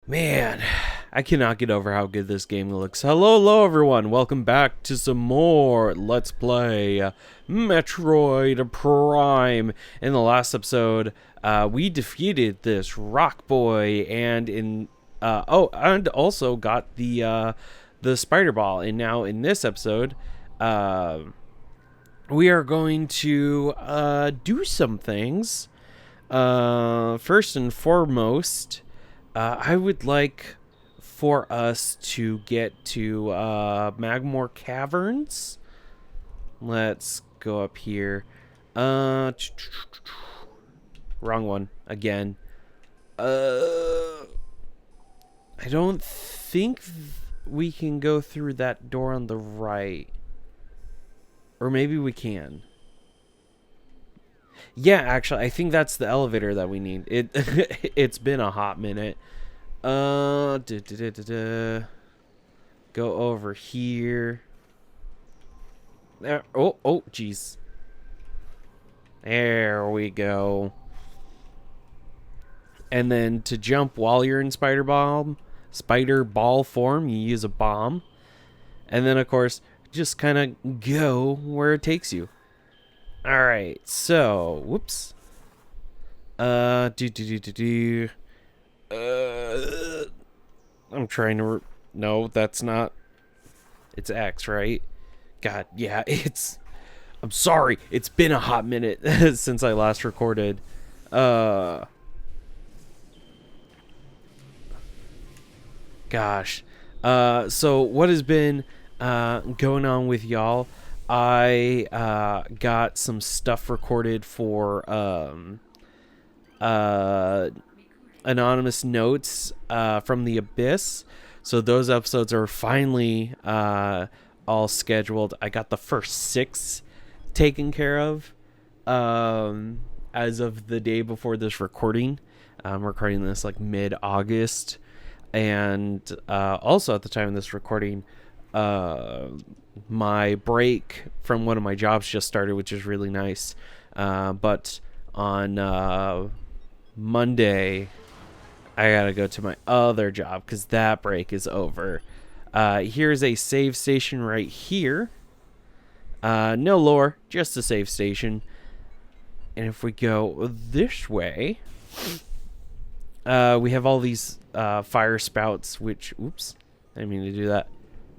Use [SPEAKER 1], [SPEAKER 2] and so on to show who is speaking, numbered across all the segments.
[SPEAKER 1] Man, I cannot get over how good this game looks. Hello, everyone. Welcome back to some more Let's Play Metroid Prime. In the last episode, we defeated this rock boy and also got the spider ball. And now in this episode, we are going to do some things. First and foremost, I would like for us to get to Magmore Caverns. Let's go up here. Wrong one again. I don't think we can go through that door on the right. Or maybe we can. Yeah, actually, I think that's the elevator that we need. It's been a hot minute. Go over here. There. Oh, jeez. There we go. And then to jump while you're in spider ball form, you use a bomb. And then, of course, just kind of go where it takes you. All right, so whoops. I'm trying to. No, that's not. It's X, right? God, yeah, it's. I'm sorry. It's been a hot minute since I last recorded. Gosh. So what has been going on with y'all? I got some stuff recorded for anonymous notes from the Abyss. So those episodes are finally all scheduled. I got the first 6 taken care of as of the day before this recording. I'm recording this like mid-August. And also at the time of this recording, my break from one of my jobs just started, which is really nice. But on Monday, I gotta go to my other job because that break is over. Here's a save station right here. No lore, just a save station. And if we go this way, we have all these fire spouts, which, oops, I didn't mean to do that.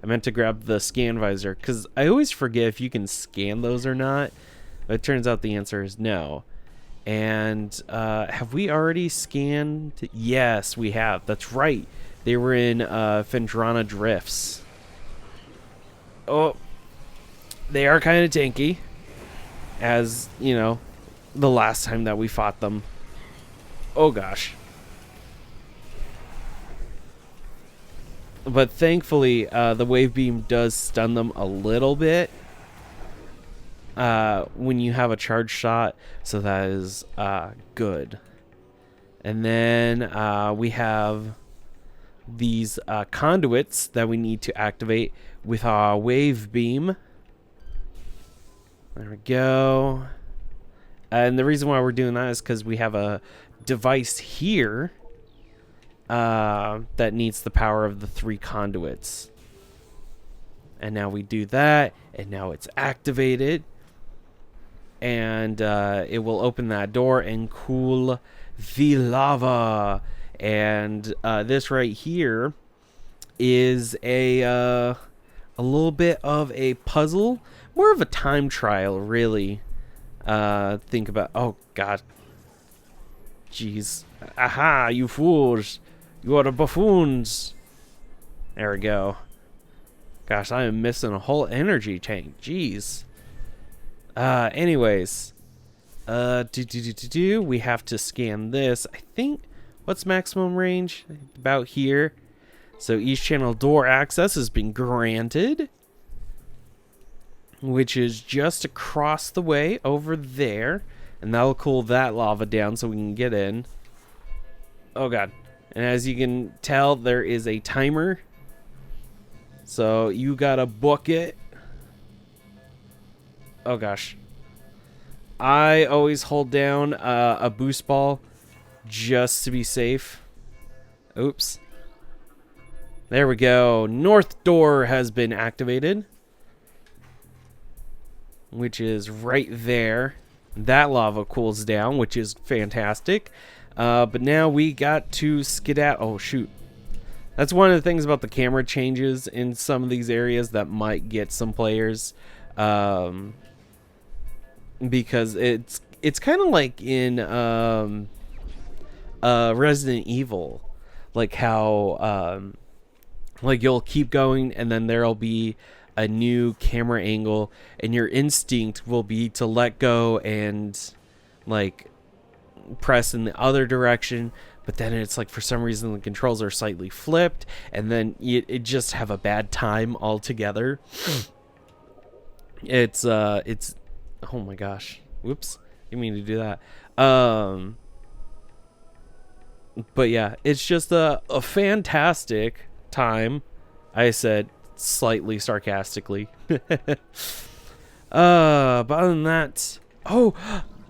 [SPEAKER 1] I meant to grab the scan visor, because I always forget if you can scan those or not. But it turns out the answer is no. And have we already scanned? Yes, we have. That's right. They were in Fendrana Drifts. Oh, they are kind of tanky. As, you know, the last time that we fought them. Oh, gosh. But thankfully, the wave beam does stun them a little bit when you have a charge shot, so that is good. And then we have these conduits that we need to activate with our wave beam. There we go. And the reason why we're doing that is because we have a device here that needs the power of the 3 conduits. And now we do that, and now it's activated. And it will open that door and cool the lava. And this right here is a little bit of a puzzle. More of a time trial, really. Think about... Oh, God. Jeez. Aha, you fools. You are the buffoons. There we go. Gosh, I am missing a whole energy tank. Jeez. Anyways. We have to scan this. I think, what's maximum range? About here. So each channel door access has been granted. Which is just across the way over there. And that'll cool that lava down so we can get in. Oh, God. And as you can tell, there is a timer. So you gotta book it. Oh, gosh. I always hold down a boost ball just to be safe. Oops. There we go. North door has been activated, which is right there. That lava cools down, which is fantastic. But now we got to skedaddle. Oh, shoot. That's one of the things about the camera changes in some of these areas that might get some players. Because it's kind of like in Resident Evil. Like how like you'll keep going and then there'll be a new camera angle and your instinct will be to let go and like press in the other direction, but then it's like for some reason the controls are slightly flipped and then it just have a bad time altogether. It's oh my gosh, whoops, didn't mean to do that. But yeah, it's just a fantastic time. I said slightly sarcastically. But other than that, oh,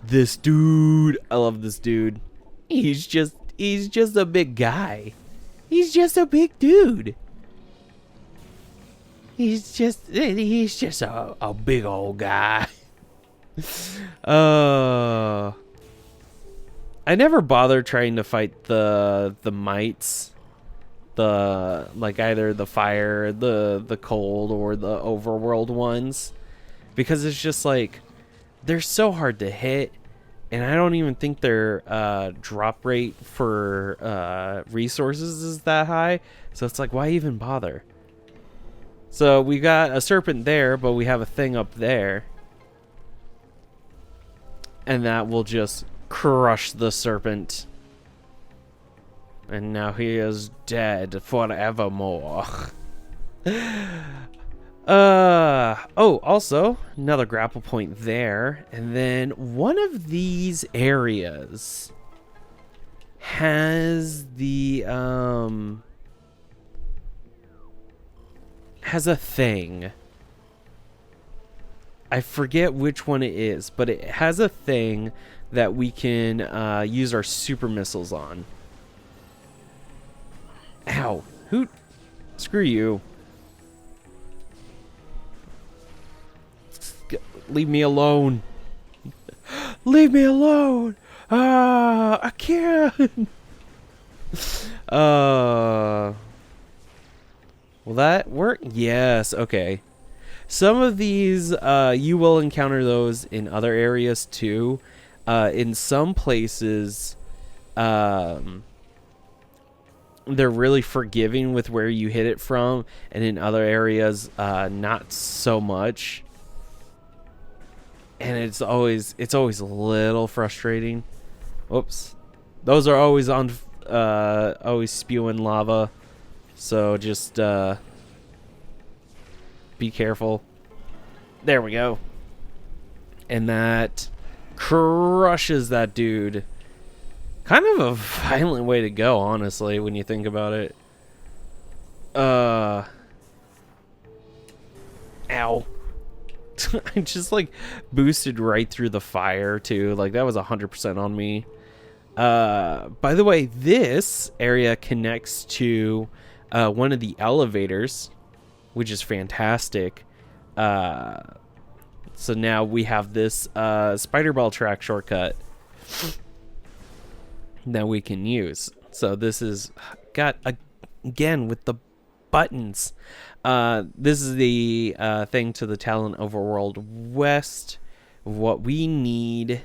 [SPEAKER 1] this dude, I love this dude. He's just a big guy. He's just a big dude. He's just a big old guy. I never bother trying to fight the mites. The like either the fire, the cold, or the overworld ones, because it's just like they're so hard to hit, and I don't even think their drop rate for resources is that high. So it's like, why even bother? So we got a serpent there, but we have a thing up there, and that will just crush the serpent. And now he is dead forevermore. Oh, also, another grapple point there. And then one of these areas has the, has a thing. I forget which one it is, but it has a thing that we can use our super missiles on. Ow. Hoot. Screw you. Leave me alone. Leave me alone. I can't. Will that work? Yes. Okay. Some of these, you will encounter those in other areas too. In some places, they're really forgiving with where you hit it from, and in other areas not so much, and it's always a little frustrating. Whoops, those are always on always spewing lava, so just be careful. There we go, and that crushes that dude. Kind of a violent way to go, honestly, when you think about it. Ow. I just, like, boosted right through the fire, too. Like, that was 100% on me. By the way, this area connects to one of the elevators, which is fantastic. So now we have this spider ball track shortcut that we can use. So this is got again with the buttons. This is the thing to the Talon Overworld West. What we need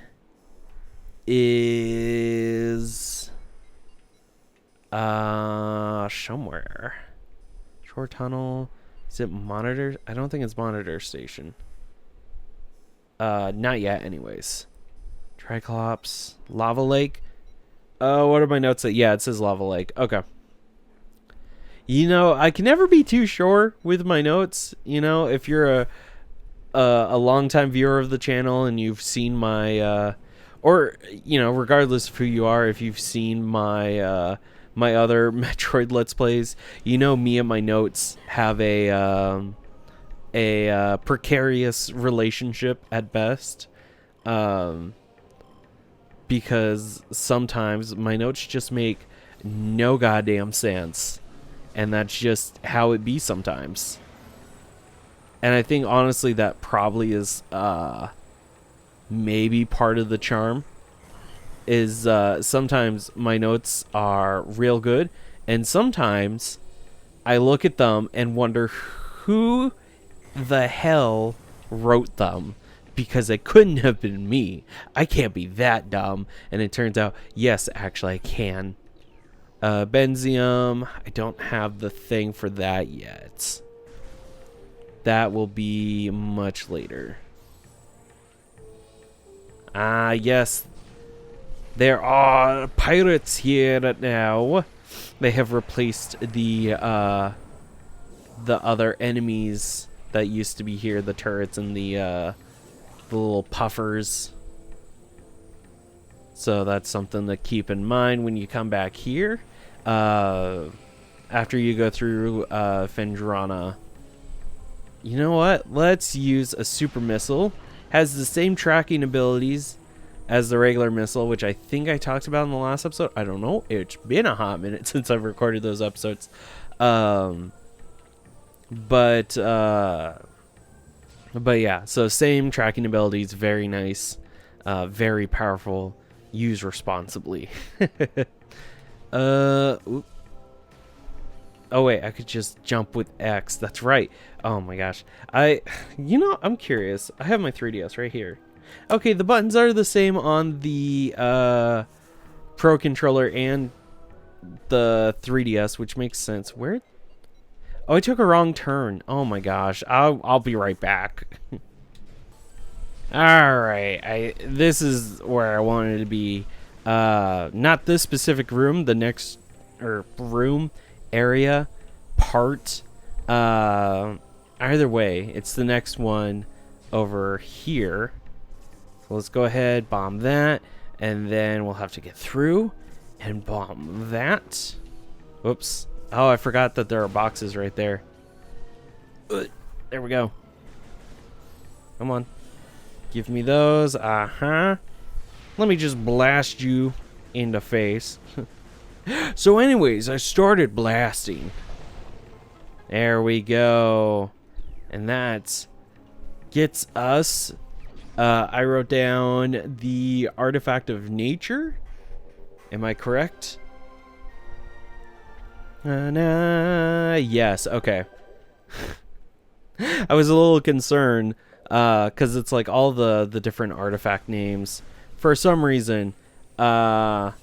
[SPEAKER 1] is somewhere. Shore tunnel. Is it monitor? I don't think it's monitor station. Not yet anyways. Triclops. Lava Lake. What are my notes at? Yeah, it says Lava Lake. Okay. You know, I can never be too sure with my notes. You know, if you're a longtime viewer of the channel and you've seen my, or, you know, regardless of who you are, if you've seen my, my other Metroid Let's Plays, you know me and my notes have a precarious relationship at best. Because sometimes my notes just make no goddamn sense. and that's just how it be sometimes. And I think honestly that probably is maybe part of the charm. Is sometimes my notes are real good, and sometimes I look at them and wonder who the hell wrote them, because it couldn't have been me. I can't be that dumb. And it turns out, yes, actually I can. Benzium, I don't have the thing for that yet. That will be much later. Yes. There are pirates here now. They have replaced the other enemies that used to be here, the turrets and the little puffers. So that's something to keep in mind when you come back here. After you go through Fendrana. You know what? Let's use a super missile. Has the same tracking abilities as the regular missile, which I think I talked about in the last episode. I don't know. It's been a hot minute since I've recorded those episodes. But yeah, so same tracking abilities, very nice, very powerful, use responsibly. Oop. Oh wait, I could just jump with X. That's right. Oh my gosh. I'm curious. I have my 3DS right here. Okay, the buttons are the same on the Pro Controller and the 3DS, which makes sense. Where? Oh, I took a wrong turn. Oh my gosh. I'll be right back. All right. This is where I wanted to be. Not this specific room. The next room, area, part. Either way, it's the next one over here. So let's go ahead, bomb that, and then we'll have to get through and bomb that. Whoops. Oh, I forgot that there are boxes right there. There we go. Come on. Give me those. Let me just blast you in the face. So anyways, I started blasting. There we go. And that gets us... I wrote down the artifact of nature. Am I correct? Yes, okay. I was a little concerned because it's like all the different artifact names. For some reason, I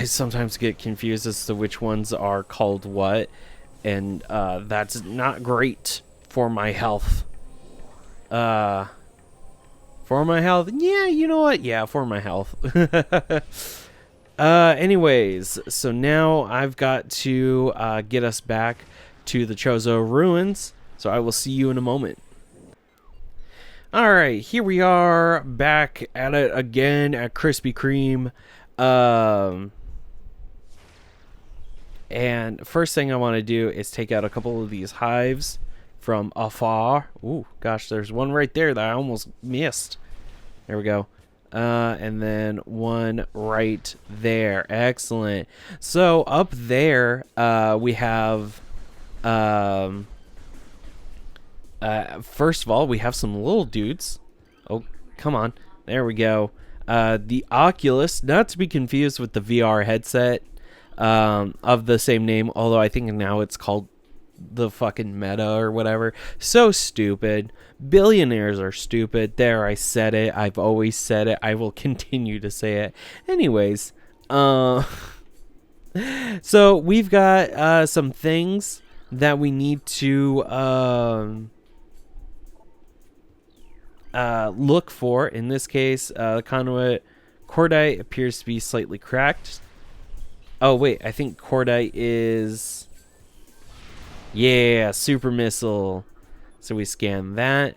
[SPEAKER 1] sometimes get confused as to which ones are called what, and that's not great for my health. For my health? Yeah, you know what? Yeah, for my health. Anyways, so now I've got to get us back to the Chozo ruins, so I will see you in a moment. Alright, here we are back at it again at Krispy Kreme. And first thing I want to do is take out a couple of these hives from afar. Ooh, gosh, there's one right there that I almost missed. There we go. And then one right there. Excellent. So up there, we have, first of all, we have some little dudes. Oh, come on. There we go. The Oculus, not to be confused with the VR headset, of the same name, although I think now it's called the fucking Meta or whatever. So stupid. Billionaires are stupid. There, I said it. I've always said it. I will continue to say it. Anyways, so we've got some things that we need to look for. In this case, the conduit cordite appears to be slightly cracked. Oh wait, I think cordite is... Yeah, super missile. So we scan that,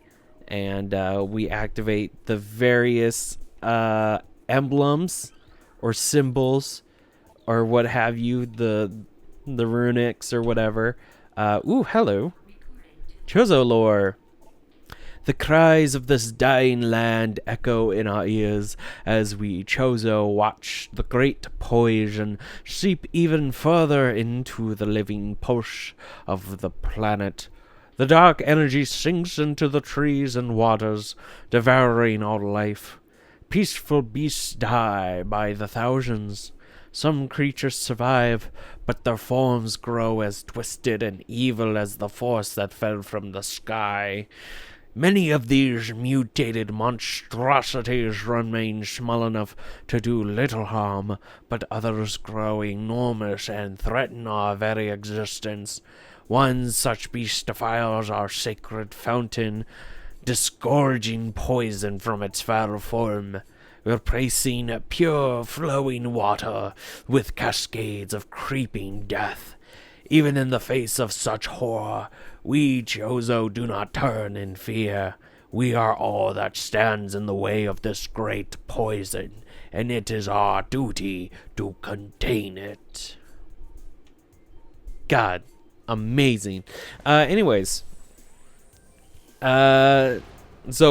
[SPEAKER 1] and we activate the various emblems or symbols or what have you, the runics or whatever. Ooh, hello. Chozo lore. The cries of this dying land echo in our ears as we Chozo watch the great poison seep even further into the living pulse of the planet. The dark energy sinks into the trees and waters, devouring all life. Peaceful beasts die by the thousands. Some creatures survive, but their forms grow as twisted and evil as the force that fell from the sky. Many of these mutated monstrosities remain small enough to do little harm, but others grow enormous and threaten our very existence. One such beast defiles our sacred fountain, disgorging poison from its foul form, replacing pure flowing water with cascades of creeping death. Even in the face of such horror, we Chozo do not turn in fear. We are all that stands in the way of this great poison, and it is our duty to contain it. God, amazing. Anyways, so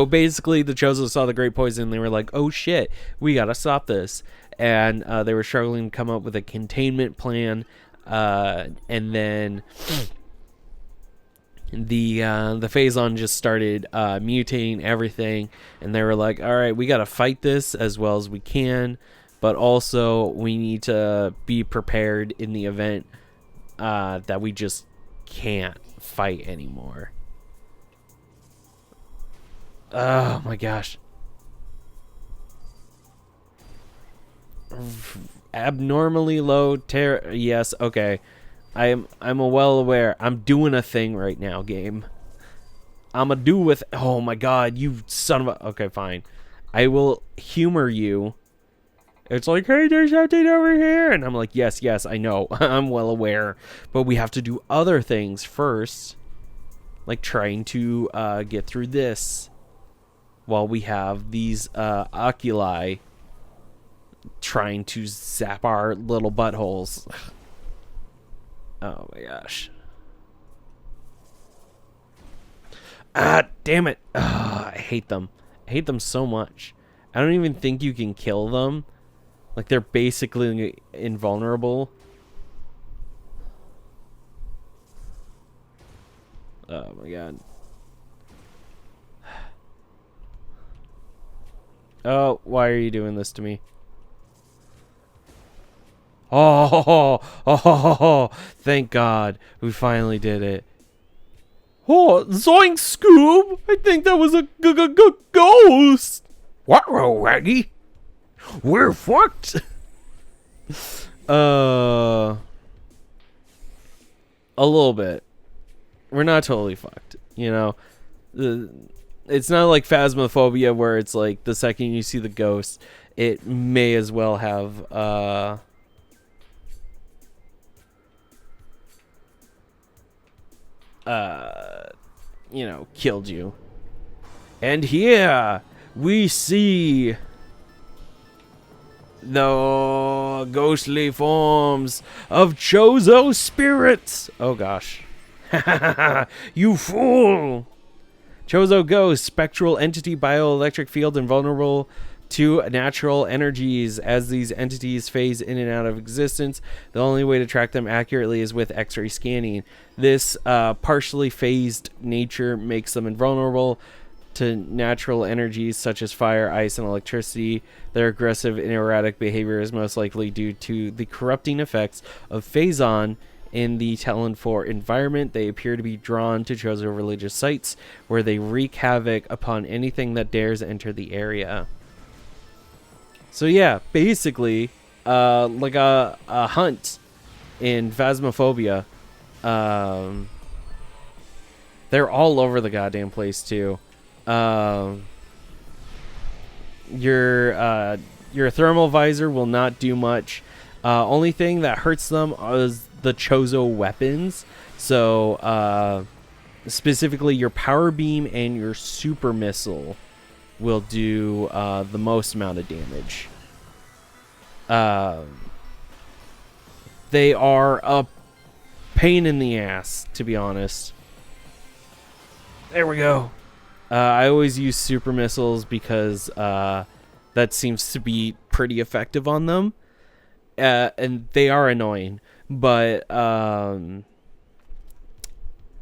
[SPEAKER 1] basically the Chozo saw the great poison and they were like, oh shit, we gotta stop this. And they were struggling to come up with a containment plan. And then the Phazon just started mutating everything, and they were like, all right, we gotta fight this as well as we can, but also we need to be prepared in the event that we just can't fight anymore. Oh my gosh. Abnormally low yes, okay. I'm well aware. I'm doing a thing right now, game. I'ma do with oh my god, you son of a okay, fine. I will humor you. It's like, hey, there's something over here, and I'm like, yes, I know. I'm well aware. But we have to do other things first. Like trying to get through this while we have these oculi trying to zap our little buttholes. Oh my gosh. Ah, damn it. I hate them. I hate them so much. I don't even think you can kill them. Like, they're basically invulnerable. Oh my god. Oh, why are you doing this to me? Oh, thank God. We finally did it. Oh, zoink, Scoob! I think that was a ghost! What, Raggy? We're fucked! A little bit. We're not totally fucked, you know? It's not like Phasmophobia where it's like the second you see the ghost, it may as well have, you know, killed you. And here we see the ghostly forms of Chozo spirits. Oh gosh. You fool! Chozo Ghosts, spectral entity, bioelectric field, invulnerable to natural energies. As these entities phase in and out of existence, the only way to track them accurately is with X-ray scanning. This partially phased nature makes them invulnerable to natural energies such as fire, ice, and electricity. Their aggressive and erratic behavior is most likely due to the corrupting effects of Phazon in the Talon 4 environment. They appear to be drawn to Chozo religious sites where they wreak havoc upon anything that dares enter the area. So yeah, basically, like a hunt in Phasmophobia. They're all over the goddamn place too. Your thermal visor will not do much. Only thing that hurts them is the Chozo weapons. So specifically your power beam and your super missile will do the most amount of damage. They are a pain in the ass, to be honest. There we go. I always use super missiles because that seems to be pretty effective on them. And they are annoying, but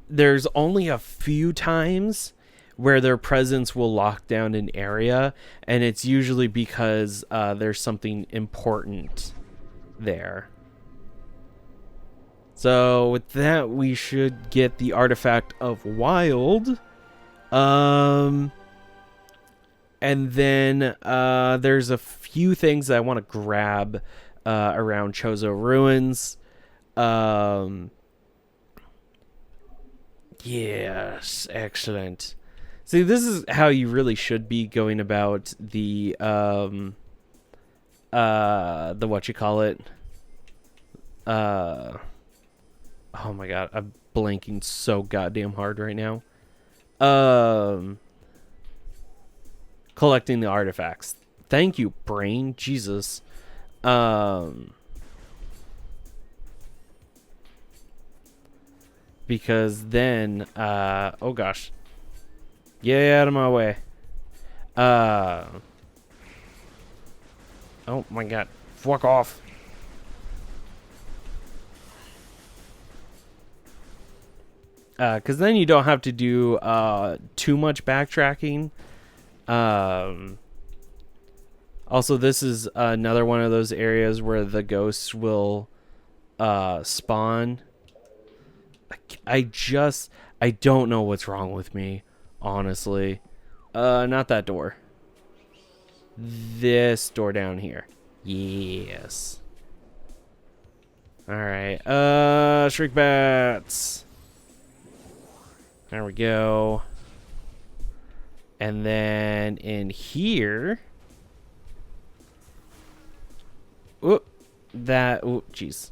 [SPEAKER 1] there's only a few times where their presence will lock down an area, and it's usually because there's something important there. So with that, we should get the artifact of wild. And then there's a few things that I want to grab around Chozo Ruins. Yes, excellent. See, this is how you really should be going about the what you call it. Oh my god, I'm blanking so goddamn hard right now. Collecting the artifacts. Thank you, brain. Jesus. Because then, oh gosh. Get out of my way. Oh my god. Fuck off. Because then you don't have to do too much backtracking. Also, this is another one of those areas where the ghosts will spawn. I don't know what's wrong with me, honestly. Not that door. This door down here. Yes. Alright. Shriek bats. There we go. And then in here. Oop. That. Oh, jeez.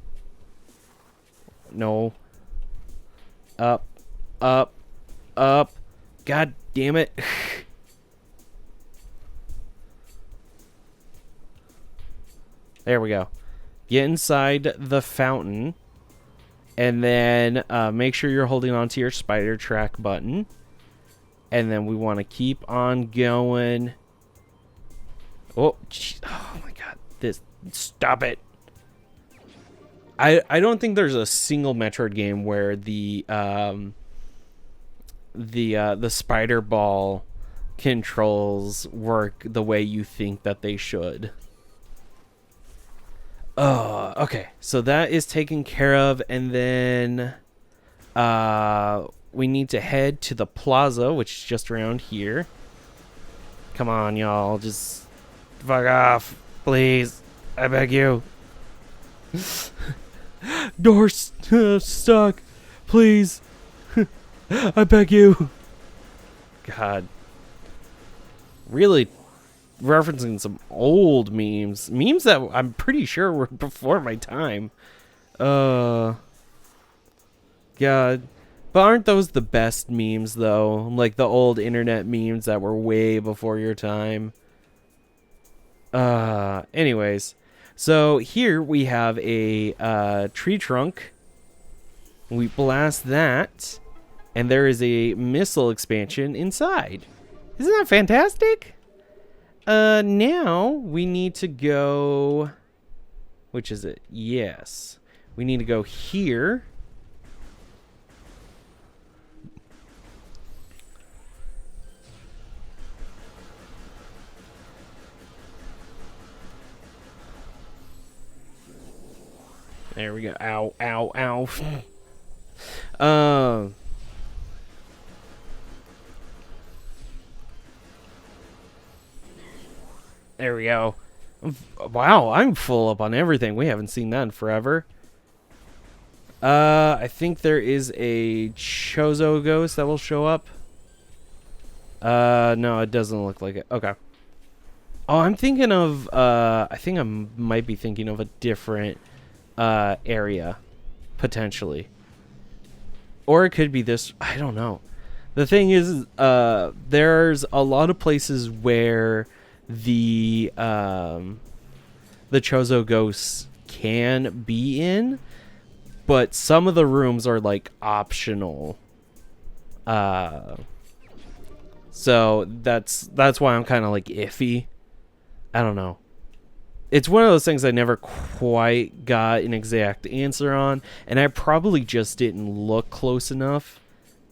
[SPEAKER 1] No. Up. Up. Up. God damn it. There we go. Get inside the fountain. And then make sure you're holding onto your spider track button. And then we want to keep on going. Oh, geez. Oh my god. This. Stop it. I don't think there's a single Metroid game where the spider ball controls work the way you think that they should. Okay, so that is taken care of, and then we need to head to the plaza, which is just around here. Come on, y'all, just fuck off, please. I beg you. Door's stuck. Please. I beg you. God. Really referencing some old memes. Memes that I'm pretty sure were before my time. God. But aren't those the best memes, though? Like the old internet memes that were way before your time. Anyways. So here we have a tree trunk. We blast that. And there is a missile expansion inside. Isn't that fantastic? Now we need to go... Which is it? Yes. We need to go here. There we go. Ow, ow, ow. There we go. Wow, I'm full up on everything. We haven't seen that in forever. I think there is a Chozo Ghost that will show up. No, it doesn't look like it. Okay. Oh, I'm thinking of, I think I might be thinking of a different area, potentially. Or it could be this, I don't know. The thing is, there's a lot of places where the Chozo Ghosts can be in, but some of the rooms are like optional. So that's why I'm kind of like iffy. I don't know. It's one of those things I never quite got an exact answer on, and I probably just didn't look close enough.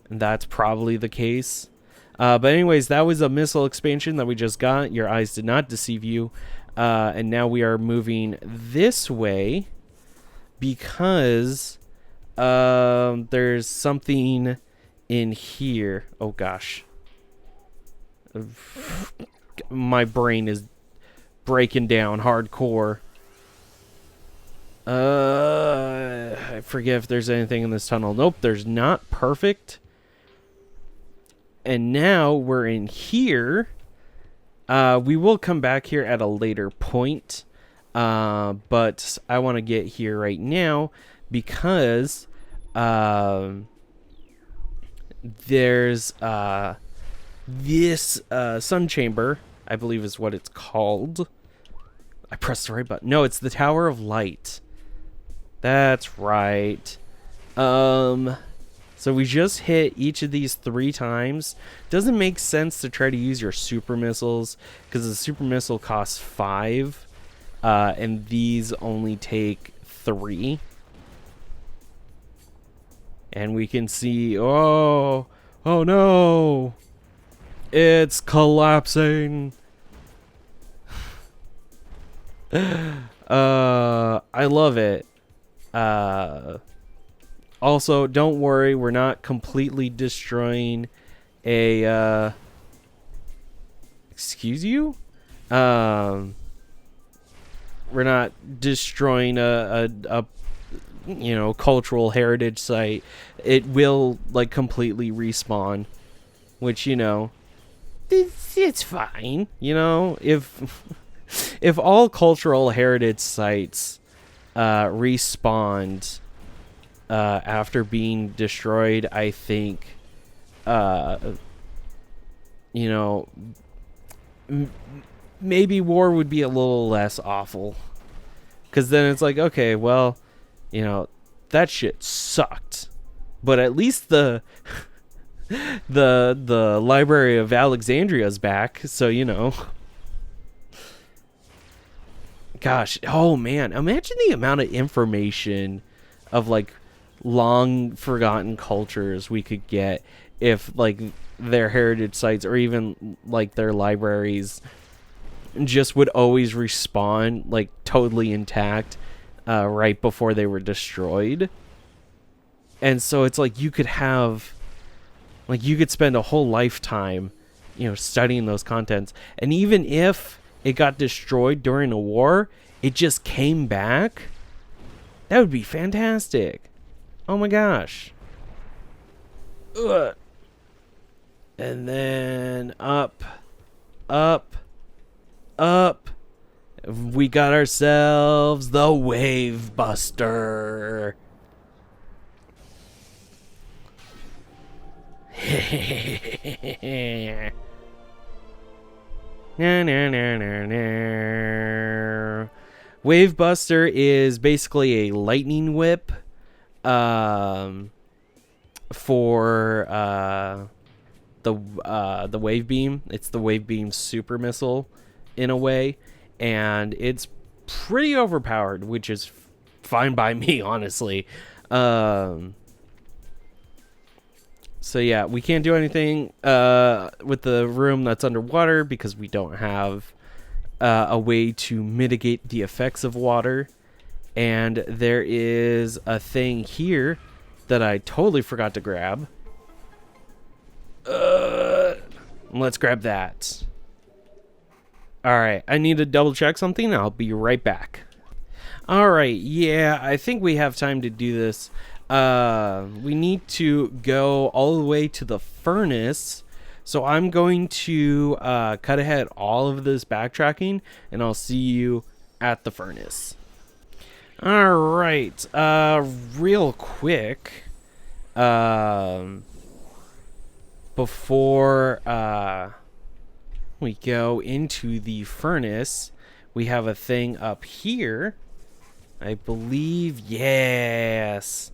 [SPEAKER 1] And that's probably the case. But anyways, that was a missile expansion that we just got. Your eyes did not deceive you. And now we are moving this way because there's something in here. Oh gosh. My brain is breaking down hardcore. I forget if there's anything in this tunnel. Nope, there's not. Perfect. And now we're in here. We will come back here at a later point. But I want to get here right now because there's this sun chamber, I believe is what it's called. I pressed the right button. No, it's the Tower of Light. That's right. So we just hit each of these 3 times. Doesn't make sense to try to use your super missiles because the super missile costs 5, and these only take 3. And we can see, oh no, it's collapsing. I love it. Also, don't worry, we're not completely destroying a, excuse you? We're not destroying a cultural heritage site. It will, like, completely respawn, which, it's fine. If all cultural heritage sites respawned after being destroyed, I think maybe war would be a little less awful, because then it's like, okay, well, that shit sucked, but at least the Library of Alexandria is back, so gosh, oh man, imagine the amount of information of like long forgotten cultures we could get if like their heritage sites or even like their libraries just would always respawn like totally intact right before they were destroyed. And so it's like you could spend a whole lifetime studying those contents, and even if it got destroyed during a war, it just came back. That would be fantastic. Oh my gosh. Ugh. And then up. We got ourselves the Wave Buster. Wave Buster is basically a lightning whip for the wave beam. It's the wave beam super missile in a way, and it's pretty overpowered, which is fine by me, honestly. So yeah, we can't do anything with the room that's underwater because we don't have a way to mitigate the effects of water. And there is a thing here that I totally forgot to grab. Let's grab that. Alright, I need to double check something. I'll be right back. Alright, yeah, I think we have time to do this. We need to go all the way to the furnace. So I'm going to cut ahead all of this backtracking, and I'll see you at the furnace. Alright, real quick, before we go into the furnace, we have a thing up here. I believe, yes.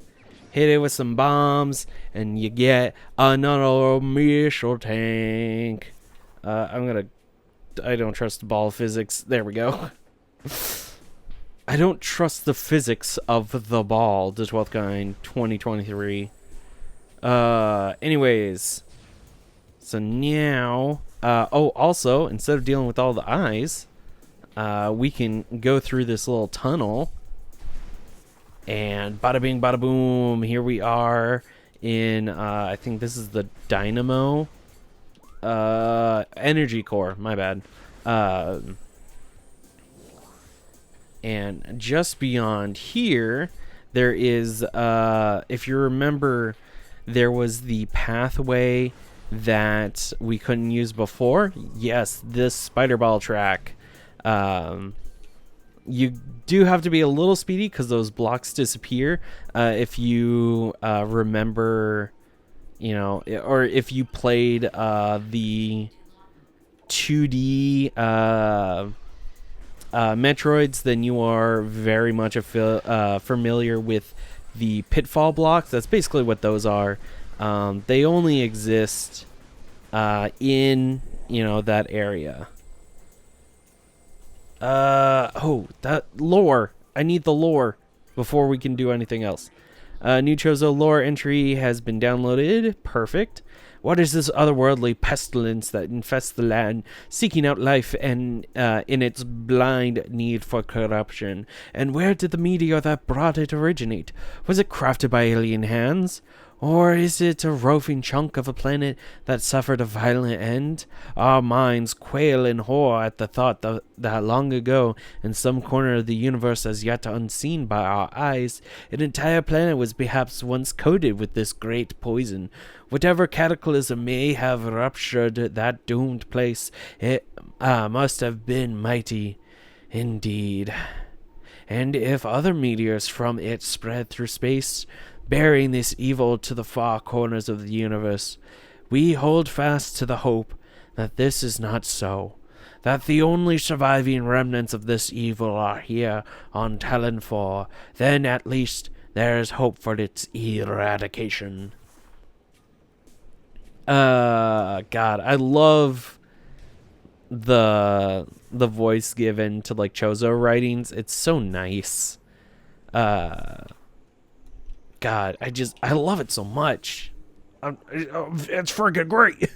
[SPEAKER 1] hit it with some bombs, and you get another missile tank. I don't trust the ball physics. There we go. I don't trust the physics of the ball. The 12th kind, 2023. Anyways. So now... also, instead of dealing with all the eyes, we can go through this little tunnel. And bada bing, bada boom. Here we are in, I think this is the Dynamo Energy Core. My bad. And just beyond here, there is, if you remember, there was the pathway that we couldn't use before. Yes, this spider ball track. You do have to be a little speedy because those blocks disappear. If you remember, you know, or if you played the 2D Metroids, then you are very much familiar with the pitfall blocks. That's basically what those are. They only exist in, you know, that area. That lore. I need the lore before we can do anything else. New Chozo lore entry has been downloaded. Perfect. What is this otherworldly pestilence that infests the land, seeking out life and in its blind need for corruption? And where did the meteor that brought it originate? Was it crafted by alien hands? Or is it a roving chunk of a planet that suffered a violent end? Our minds quail in horror at the thought that long ago, in some corner of the universe as yet unseen by our eyes, an entire planet was perhaps once coated with this great poison. Whatever cataclysm may have ruptured that doomed place, it must have been mighty indeed. And if other meteors from it spread through space, bearing this evil to the far corners of the universe, we hold fast to the hope that this is not so, that the only surviving remnants of this evil are here on Talon 4, then at least there is hope for its eradication. God, I love the voice given to like Chozo writings. It's so nice. God, I love it so much. It's freaking great.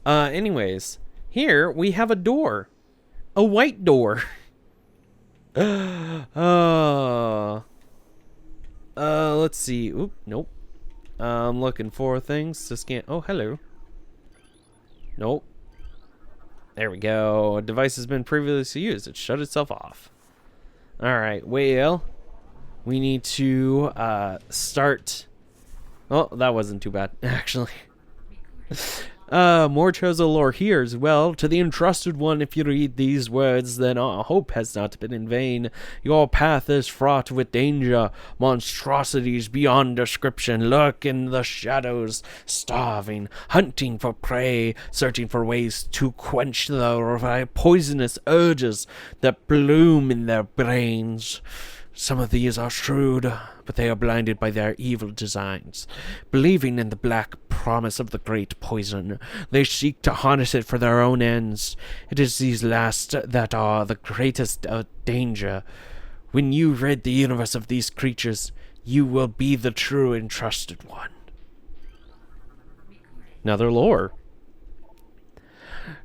[SPEAKER 1] Anyways, here we have a door. A white door. Let's see. Oop, nope. I'm looking for things. Just can't. Oh, hello. Nope. There we go. A device has been previously used. It shut itself off. Alright, well, we need to start. Oh, that wasn't too bad, actually. More Chozo lore here as well. To the entrusted one, if you read these words, then our hope has not been in vain. Your path is fraught with danger. Monstrosities beyond description lurk in the shadows, starving, hunting for prey, searching for ways to quench the poisonous urges that bloom in their brains. Some of these are shrewd, but they are blinded by their evil designs. Believing in the black promise of the great poison, they seek to harness it for their own ends. It is these last that are the greatest danger. When you rid the universe of these creatures, you will be the true entrusted one. Another lore.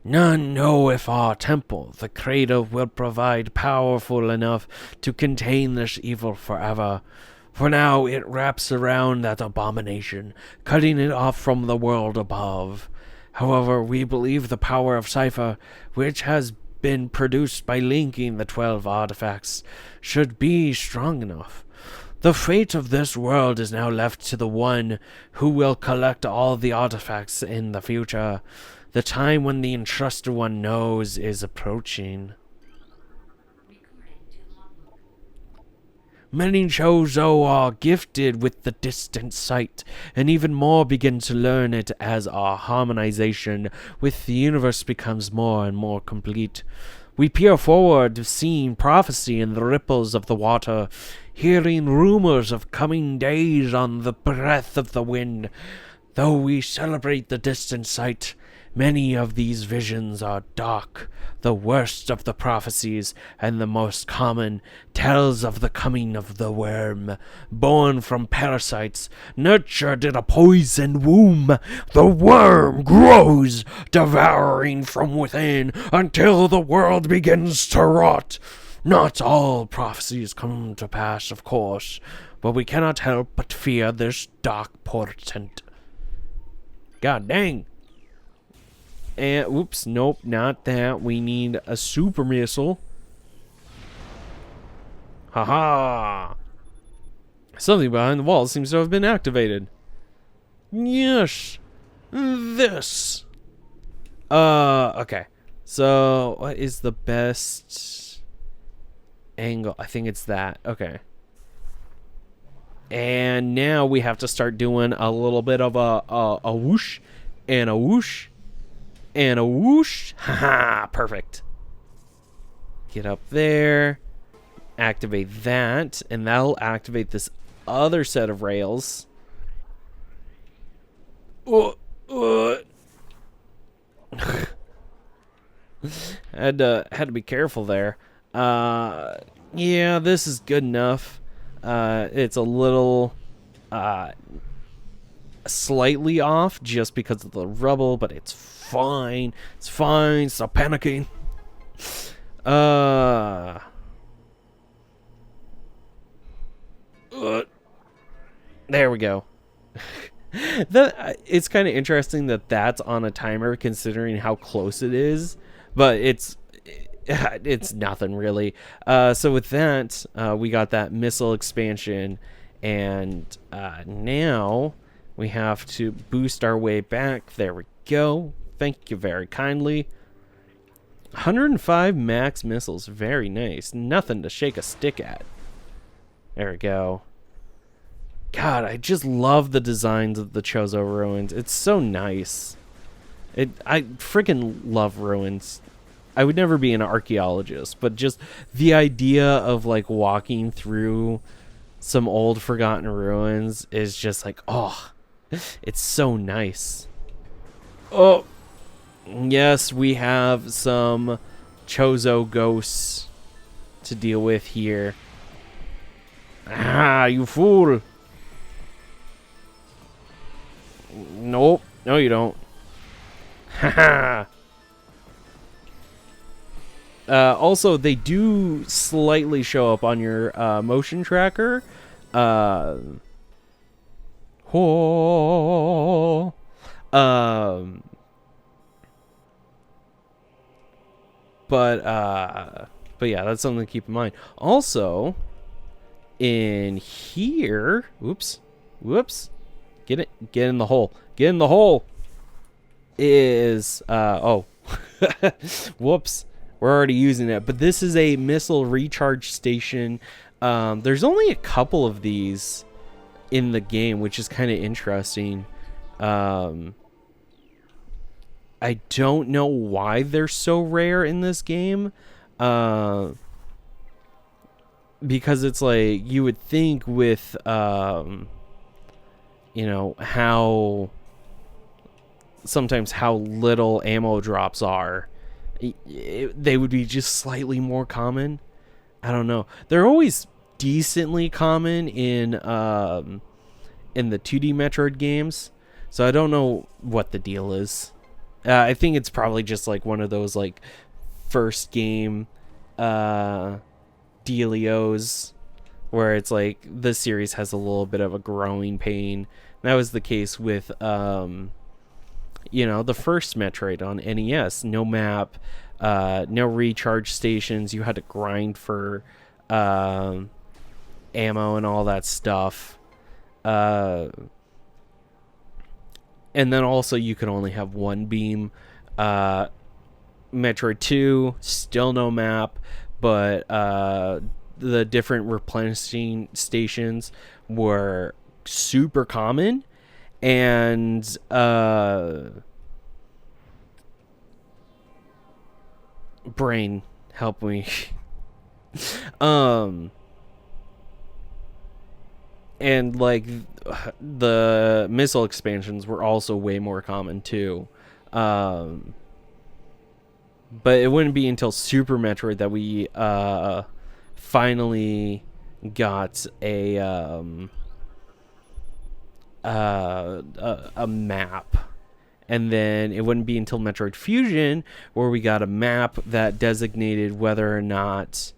[SPEAKER 1] None know if our temple, the cradle, will provide powerful enough to contain this evil forever. For now it wraps around that abomination, cutting it off from the world above. However, we believe the power of Cypher, which has been produced by linking the 12 artifacts, should be strong enough. The fate of this world is now left to the one who will collect all the artifacts in the future. The time when the entrusted one knows is approaching. Many Chozo are gifted with the distant sight, and even more begin to learn it as our harmonization with the universe becomes more and more complete. We peer forward, seeing prophecy in the ripples of the water, hearing rumors of coming days on the breath of the wind. Though we celebrate the distant sight, many of these visions are dark. The worst of the prophecies, and the most common, tells of the coming of the worm, born from parasites, nurtured in a poisoned womb. The worm grows, devouring from within, until the world begins to rot. Not all prophecies come to pass, of course, but we cannot help but fear this dark portent. God dang. And, whoops, nope, not that. We need a super missile. Haha. Something behind the wall seems to have been activated. Yes. This. Okay. So, what is the best angle? I think it's that. Okay. And now we have to start doing a little bit of a whoosh and a whoosh and a whoosh. Haha, perfect. Get up there. Activate that, and that'll activate this other set of rails. Had to be careful there. Yeah, this is good enough. It's a little slightly off just because of the rubble, but it's fine. It's fine. Stop panicking. There we go. It's kind of interesting that that's on a timer considering how close it is, but it's nothing really. So with that, we got that missile expansion, and now we have to boost our way back. There we go. Thank you very kindly. 105 max missiles. Very nice. Nothing to shake a stick at. There we go. God, I just love the designs of the Chozo ruins. It's so nice. I freaking love ruins. I would never be an archaeologist, but just the idea of like walking through some old forgotten ruins is just like, oh, it's so nice. Oh, yes, we have some Chozo Ghosts to deal with here. Ah, you fool. Nope. No, you don't. Haha. Also, they do slightly show up on your motion tracker. But yeah, that's something to keep in mind. Also, in here, whoops, get in the hole. Get in the hole. Is oh, whoops. We're already using it, but this is a missile recharge station. There's only a couple of these in the game, which is kind of interesting. I don't know why they're so rare in this game. Because it's like, you would think with, you know, how sometimes how little ammo drops are, they would be just slightly more common. I don't know. They're always decently common in the 2D Metroid games, so I don't know what the deal is. I think it's probably just like one of those like first game dealios where it's like the series has a little bit of a growing pain. That was the case with you know, the first Metroid on NES. No map, no recharge stations. You had to grind for ammo and all that stuff. And then also you could only have one beam. Metroid 2, still no map, but the different replenishing stations were super common. And brain Help me. And like the missile expansions were also way more common too. But it wouldn't be until Super Metroid that we finally got a map. And then it wouldn't be until Metroid Fusion where we got a map that designated whether or not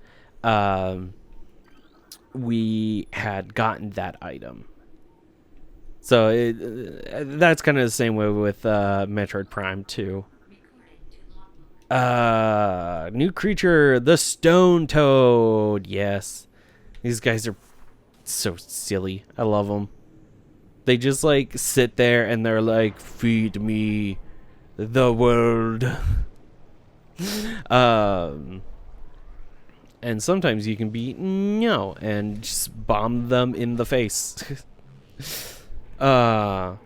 [SPEAKER 1] we had gotten that item. So that's kind of the same way with Metroid Prime 2. New creature, the Stone Toad. Yes. These guys are so silly. I love them. They just like sit there and they're like, feed me the world. And sometimes you can be no and just bomb them in the face. Oh.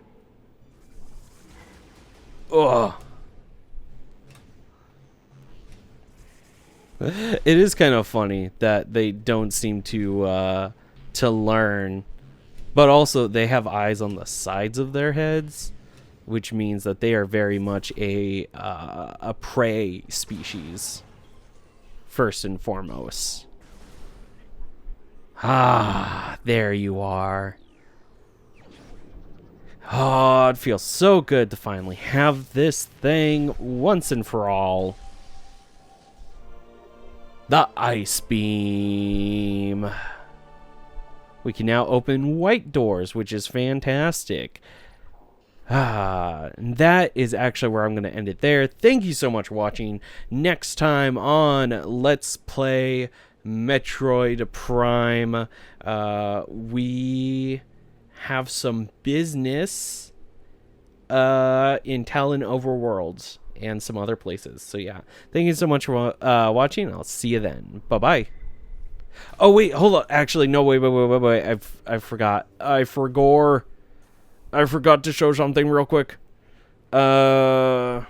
[SPEAKER 1] It is kind of funny that they don't seem to learn. But also, they have eyes on the sides of their heads, which means that they are very much a prey species, first and foremost. Ah, there you are. Oh, it feels so good to finally have this thing once and for all. The Ice Beam. We can now open white doors, which is fantastic. That is actually where I'm going to end it there. Thank you so much for watching. Next time on Let's Play Metroid Prime, we have some business in Talon Overworlds and some other places. So yeah, thank you so much for watching. I'll see you then. Bye-bye. Oh wait, hold on. Actually, no, wait. I forgot. I forgot to show something real quick. There's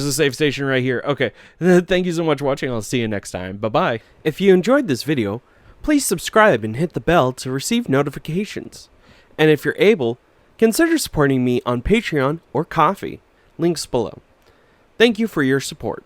[SPEAKER 1] a save station right here. Okay. Thank you so much for watching. I'll see you next time. Bye-bye. If you enjoyed this video, please subscribe and hit the bell to receive notifications. And if you're able, consider supporting me on Patreon or Ko-fi. Links below. Thank you for your support.